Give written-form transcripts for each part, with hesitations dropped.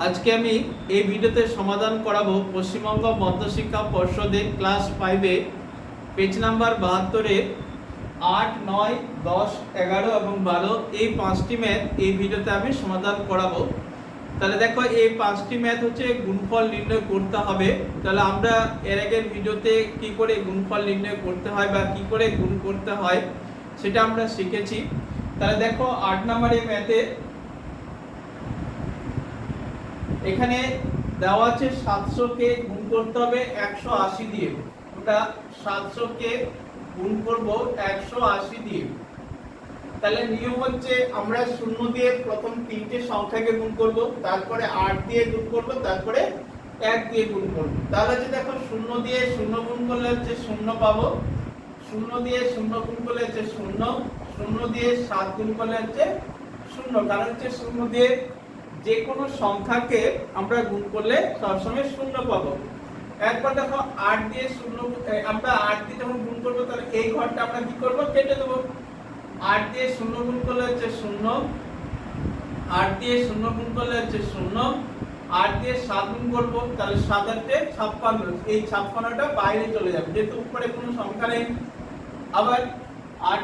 আজকে আমি এই ভিডিওতে সমাধান করাবো পশ্চিমবঙ্গ মধ্যশিক্ষা পর্ষদের ক্লাস 5-এ পেজ নাম্বার 72-এর 8, 9, 10, 11 এবং 12 এই 5টি ম্যাথ এই ভিডিওতে আমি সমাধান করাবো। তাহলে দেখো এই 5টি ম্যাথ হচ্ছে গুণফল নির্ণয় করতে হবে। তাহলে আমরা এর আগের ভিডিওতে কি করে গুণফল নির্ণয় করতে হয় বা কি করে গুণ করতে হয় সেটা আমরা শিখেছি। তাহলে দেখো 8 নম্বরের ম্যাথে এখানে দেওয়া আছে 700 কে গুণ করতে হবে 180 দিয়ে। আমরা 700 কে গুণ করব 180 দিয়ে। তাহলে নিয়ম হচ্ছে আমরা 0 দিয়ে প্রথম তিনটে সংখ্যাকে গুণ করব, তারপরে 8 দিয়ে গুণ করব, তারপরে 1 দিয়ে গুণ করব। তাহলে হচ্ছে দেখো 0 দিয়ে 0 গুণ করলে হচ্ছে 0 পাবো, 0 দিয়ে 0 গুণ করলে হচ্ছে 0, 0 দিয়ে 7 গুণ করলে হচ্ছে 0। কারণ হচ্ছে 0 দিয়ে যে কোনো সংখ্যাকে আমরা গুণ করলে সবসময় 0 পাবো। একবার দেখো 8 দিয়ে 0 আমরা 8 দিয়ে যখন গুণ করব তাহলে এই ঘরটা আমরা কি করব, কেটে দেব। 8 দিয়ে 0 গুণ করলে হচ্ছে 0, 8 দিয়ে 0 গুণ করলে হচ্ছে 0, 8 দিয়ে 7 গুণ করব তাহলে 7 8 56, এই 56টা বাইরে চলে যাবে যেহেতু উপরে কোনো সংখ্যা নেই। আবার 8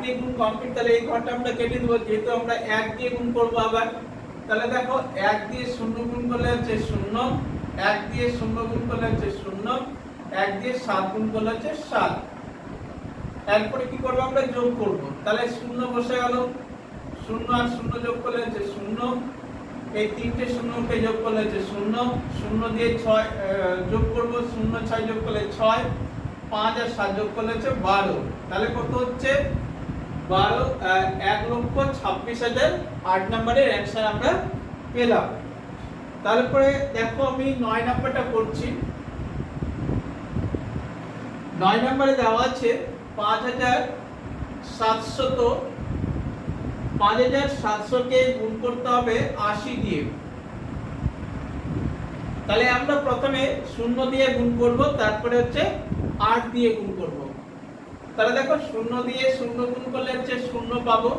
দিয়ে গুণ কমপ্লিট, তাহলে এই ঘরটা আমরা কেটে দেব যেহেতু আমরা 1 দিয়ে গুণ করব। আবার তাহলে দেখো 1 দিয়ে 0 গুণ করলে হচ্ছে 0, 1 দিয়ে 0 গুণ করলে হচ্ছে 0, 1 দিয়ে 7 গুণ করলে হচ্ছে 7। এরপরে কি করব, আমরা যোগ করব। তাহলে 0 বসে গেল, 0 আর 0 যোগ করলে হচ্ছে 0, এই তিনটে 0 কে যোগ করলে হচ্ছে 0, 0 দিয়ে 6 যোগ করব, 0 6 যোগ করলে 6, 5 আর 7 যোগ করলে হচ্ছে 12। তাহলে কত হচ্ছে 1,26,000। 8 নম্বরের অ্যানসার আমরা পেলাম। তারপরে দেখো আমি 9 নম্বরটা করছি। 9 নম্বরে দেওয়া আছে 5,700 কে গুণ করতে হবে 80 দিয়ে। তাহলে আমরা প্রথমে 0 দিয়ে গুণ করব, তারপরে হচ্ছে 8 দিয়ে গুণ করব। তাহলে দেখো 0 দিয়ে 0 গুণ করলে হচ্ছে 0 পাবো,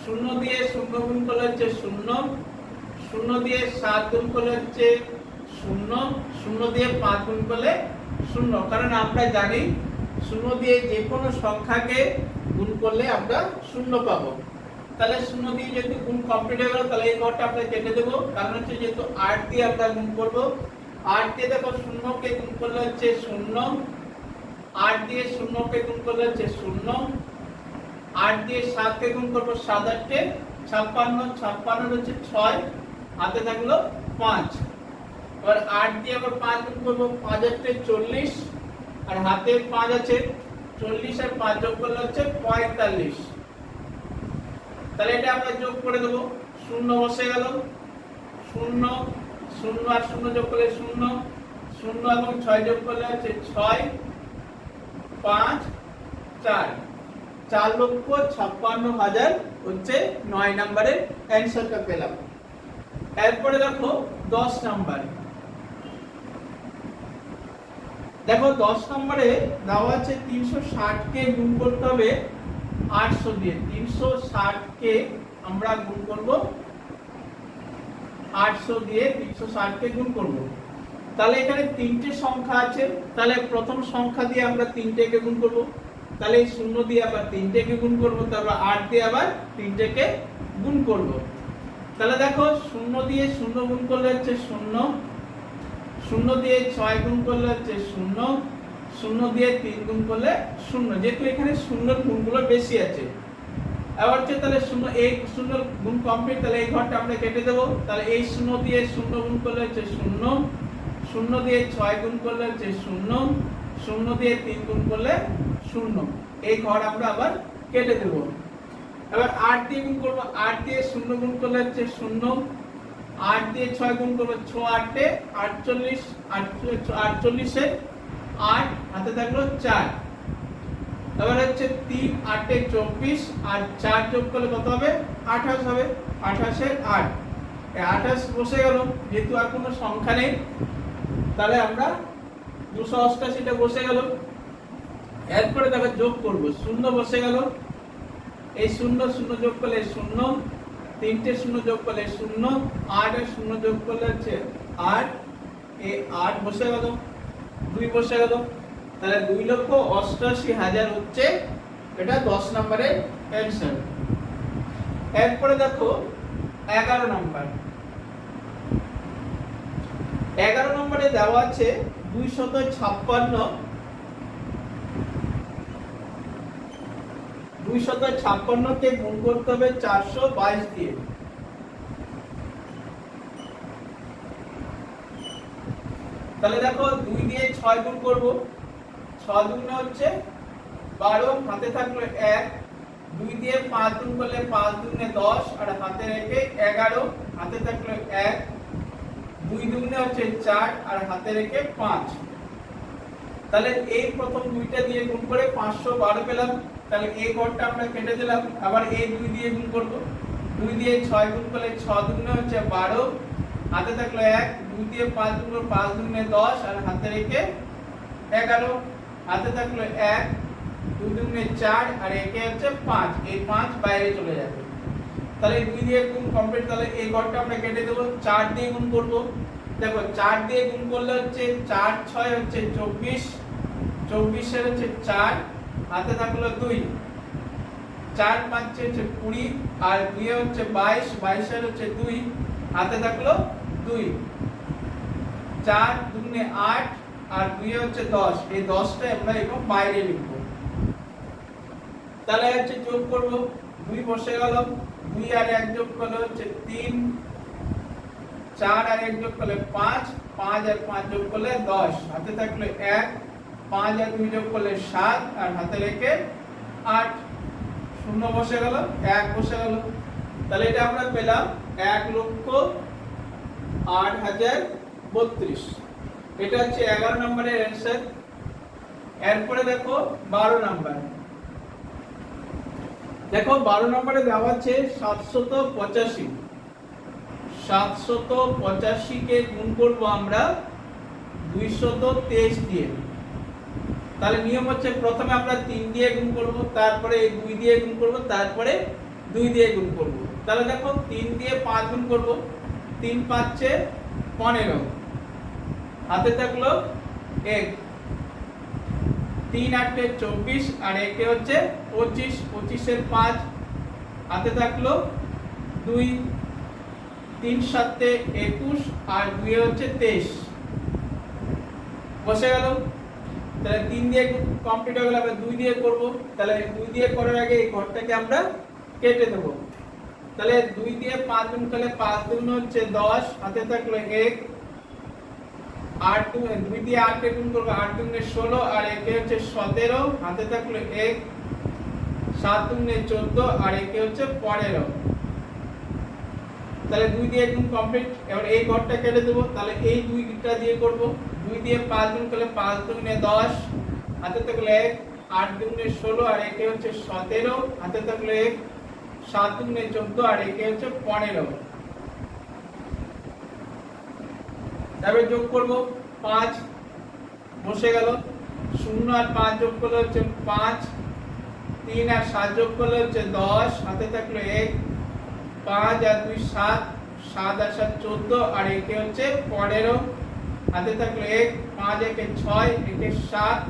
0 দিয়ে 0 গুণ করলে হচ্ছে 0, 0 দিয়ে 7 গুণ করলে হচ্ছে 0, 0 দিয়ে 5 গুণ করলে 0। কারণ আমরা জানি 0 দিয়ে যে কোনো সংখ্যাকে গুণ করলে আমরা 0 পাবো। তাহলে 0 দিয়ে যেহেতু গুণ কমপ্লিট হয়ে গেল তাহলে এই ঘরটা আমরা কেটে দেব। কারণ হচ্ছে যেহেতু 8 দিয়ে আমরা গুণ করব, 8 দিয়ে দেখো 0 কে গুণ করলে হচ্ছে 0, 8 দিয়ে 0 কে গুণ করলে হচ্ছে 0, 8 দিয়ে 7 কে গুণ করব 7 8 56, 56 হচ্ছে 6, হাতে থাকলো 5। এবার 8 দিয়ে আবার 5 গুণ করব, 5 8 40 আর হাতে 5 আছে, 40 আর 5 যোগ করলে হচ্ছে 45। তাহলে এটা আমরা যোগ করে দেব, 0 বসে গেল, 0 0 আর 0 যোগ করলে 0, 0 এবং 6 যোগ করলে হচ্ছে 6, 5 4, 4,56,000 হচ্ছে 9 নম্বরের অ্যানসারটা পেলাম। এরপরে দেখো 10 নাম্বার। দেখো 10 নম্বরে দেওয়া আছে 360 কে গুণ করতে হবে 800 দিয়ে। 360 কে আমরা গুণ করব 800 দিয়ে, 360 কে গুণ করব। তাহলে এখানে তিনটে সংখ্যা আছে, তাহলে প্রথম সংখ্যা দিয়ে আমরা 3টেকে গুণ করব, তাহলে এই 0 দিয়ে আবার 3টেকে গুণ করব, তারপর 8 দিয়ে আবার 3টেকে গুণ করব। তাহলে দেখো 0 দিয়ে 0 গুণ করলে হচ্ছে 0, 0 দিয়ে 6 গুণ করলে হচ্ছে 0, 0 দিয়ে 3 গুণ করলে 0। যেহেতু এখানে 0 গুণগুলো বেশি আছে, এবার হচ্ছে তাহলে 0 এই 0 গুণ কমপ্লিট, তাহলে এই ঘরটা আমরা কেটে দেব। তাহলে এই 0 দিয়ে 0 গুণ করলে হচ্ছে 0, 0 দিয়ে 6 গুণ করলে হচ্ছে 0, 0 দিয়ে 3 গুণ করলে 0। এই ঘর আমরা আবার কেটে দেব। এবার 8 দিয়ে গুণ করব, 8 দিয়ে 0 গুণ করলে হচ্ছে 0, 8 দিয়ে 6 গুণ করব, 6 8 48, 48 এ 8 হাতে থাকলো 4। এবার হচ্ছে 3 8 24 আর 4 যোগ করলে কত হবে, 28 হবে। 28 এ 8, এই 28 বসে গেল যেহেতু আর কোনো সংখ্যা নেই, তাহলে আমরা 288টা বসে গেল। এরপরে দেখো যোগ করব, 0 বসে গেল, এই 0 0 যোগ করলে 0, তিনটে শূন্য যোগ করলে 0, 8 আর 0 যোগ করলে হচ্ছে 8, এই 8 বসে গেল, 2 বসে গেল, তাহলে 2,88,000 হচ্ছে এটা 10 নম্বরের অ্যানসার। এরপরে দেখো 11 নম্বর। 11 নম্বরে দেওয়া আছে 256 কে গুণ করতে হবে 422 দিয়ে। তাহলে দেখো 2 দিয়ে 6 গুণ করব, 6 দুগুণে হচ্ছে 12, হাতে থাকলো 1, 2 দিয়ে 5 গুণ করলে 5 দুগুণে 10 আর হাতে রেখে 11, হাতে থাকলো 1, 2 দুগুণে হচ্ছে 4 আর হাতে রেখে 5। তাহলে এই প্রথম দুইটা দিয়ে গুণ করে 512 পেলাম, তাহলে এই ঘরটা আমরা কেটে দিলাম। আবার এই 2 দিয়ে গুণ করব, 2 দিয়ে 6 গুণ করলে 6 দুগুণে হচ্ছে 12, হাতে থাকলো 1, 2 দিয়ে 5 গুণ করলে 5 দুগুণে 10 আর হাতে রেখে 11, হাতে থাকলো 1, 2 দুগুণে 4 আর একে হচ্ছে 5, এই 5 বাইরে চলে যাবে। তাহলে 2 দিয়ে গুণ কমপ্লিট, তাহলে এই ঘরটা আমরা কেটে দেব। 4 দিয়ে গুণ করব, দেখো 4 দিয়ে গুণ করলে হচ্ছে 4 6 হচ্ছে 24, 24 এর হচ্ছে 4, হাতে থাকলো 2, 4 5 হচ্ছে 20 আর 2 হচ্ছে 22, 22 এর হচ্ছে 2, হাতে থাকলো 2, 4 দুগুণে 8 আর 2 হচ্ছে 10, এই 10টা আমরা এখন বাইরে লিখব। তাহলে হচ্ছে যোগ করব, 2 বসে গেল, 2 আর 1 যোগ করলে হচ্ছে 3, 4 আর 1 যোগ করলে 5, 5 আর 5 যোগ করলে 10, হাতে থাকলো 1, 5 আর 2 যোগ করলে 7 আর হাতে রেখে 8, 0 বসে গেল, 1 বসে গেল। তাহলে এটা আমরা পেলাম 1,08,032। এটা হচ্ছে 11 নম্বরের অ্যানসার। এরপরে দেখো 12 নম্বর। দেখো 12 নম্বরে দেওয়া আছে 785। 785 কে গুণ করব আমরা 223 দিয়ে। তাহলে নিয়ম হচ্ছে প্রথমে আমরা 3 দিয়ে গুণ করব, তারপরে 2 দিয়ে গুণ করব, তারপরে 2 দিয়ে গুণ করব। তাহলে দেখো 3 দিয়ে 5 গুণ করব, 3 5 15, হাতে থাকলো 1, 3 8 24 আর একে হচ্ছে 25, 25 এর 5, হাতে থাকলো 2, 3 7 21 আর 2 হচ্ছে 23, বসে গেল। তাহলে 3 দিয়ে কমপ্লিট হয়ে গেল, আবার 2 দিয়ে করব। তাহলে 2 দিয়ে করার আগে এই ঘরটাকে আমরা কেটে দেব। তাহলে 2 দিয়ে 5 গুণ করলে 5 দুগুণ হচ্ছে 10, হাতে থাকলো 1, 8 2 দিয়ে 8 কে গুণ করব, 8 দুগুণে 16 আর একে হচ্ছে 17, হাতে থাকলো 1, 7 দুগুণে 14 আর একে হচ্ছে 15। তাহলে 2 দিয়ে গুণ কমপ্লিট, এবার এই ঘরটা কেটে দেব। তাহলে এই 2টা দিয়ে করব, 2 দিয়ে 5 গুণ করলে 5 দুগুণে 10, হাতে থাকলো 1, 8 দুগুণে 16 আর একে হচ্ছে 17, হাতে থাকলো 1, 7 দুগুণে 14 আর একে হচ্ছে 15। তারপরে যোগ করব, 5 বসে গেল, 0 আর 5 যোগ করলে হচ্ছে 5, 3 আর 7 যোগ করলে হচ্ছে 10, হাতে থাকলো 1, 5 আর 2 7, 7 আর 7 14 আর একে হচ্ছে 15, হাতে থাকলো 1, 5 একে 6 একে 7।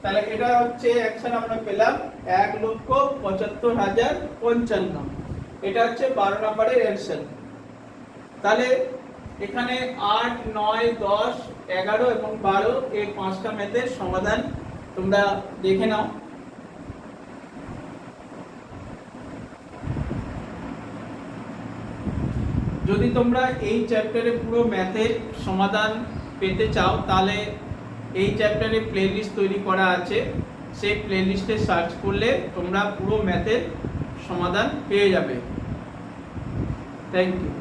তাহলে এটা হচ্ছে অ্যাকশন আমরা পেলাম 1,75,055। এটা হচ্ছে 12 নম্বরের অ্যানসার। তাহলে এখানে 8 9 10 11 এবং 12 এই 5টা ম্যাথের সমাধান তোমরা দেখে নাও। যদি তোমরা এই চ্যাপ্টারে পুরো ম্যাথের সমাধান পেতে চাও তাহলে এই চ্যাপ্টারে প্লেলিস্ট তৈরি করা আছে, সেই প্লেলিস্টে সার্চ করলে তোমরা পুরো ম্যাথের সমাধান পেয়ে যাবে। Thank you.